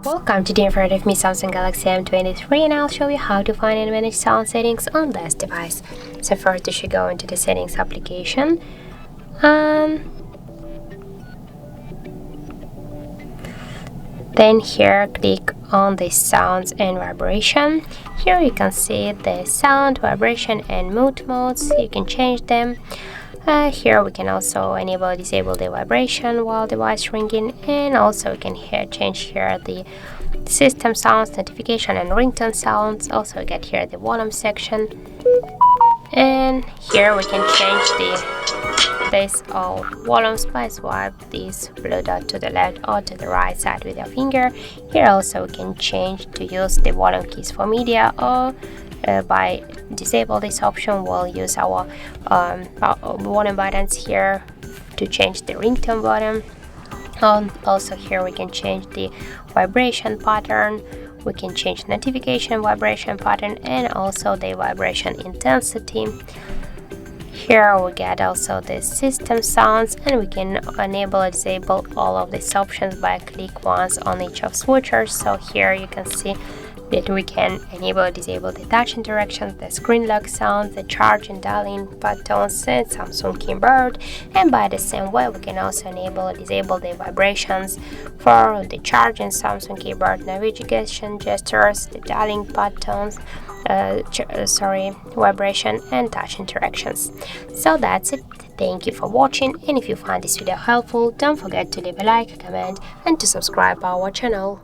Welcome to the infrared of me Samsung Galaxy M23, and I'll show you how to find and manage sound settings on this device. So first you should go into the settings application, then here click on the sounds and vibration. Here you can see the sound, vibration and mood modes. You can change them. Here we can also enable or disable the vibration while device ringing, and also we can change the system sounds, notification and ringtone sounds. Also get here the volume section, and here we can change this all volumes by swipe this blue dot to the left or to the right side with your finger. Here also we can change to use the volume keys for media, or by disable this option we'll use our volume buttons here to change the ringtone button. Also here we can change the vibration pattern, we can change notification vibration pattern, and also the vibration intensity. Here we get also the system sounds, and we can enable or disable all of these options by click once on each of switchers. So here you can see that we can enable or disable the touch interactions, the screen lock sounds, the charge and dialing buttons, and Samsung keyboard. And by the same way we can also enable or disable the vibrations for the charge and Samsung keyboard, navigation gestures, the dialing buttons, vibration and touch interactions. So that's it. Thank you for watching, and if you find this video helpful, don't forget to leave a like, comment and to subscribe our channel.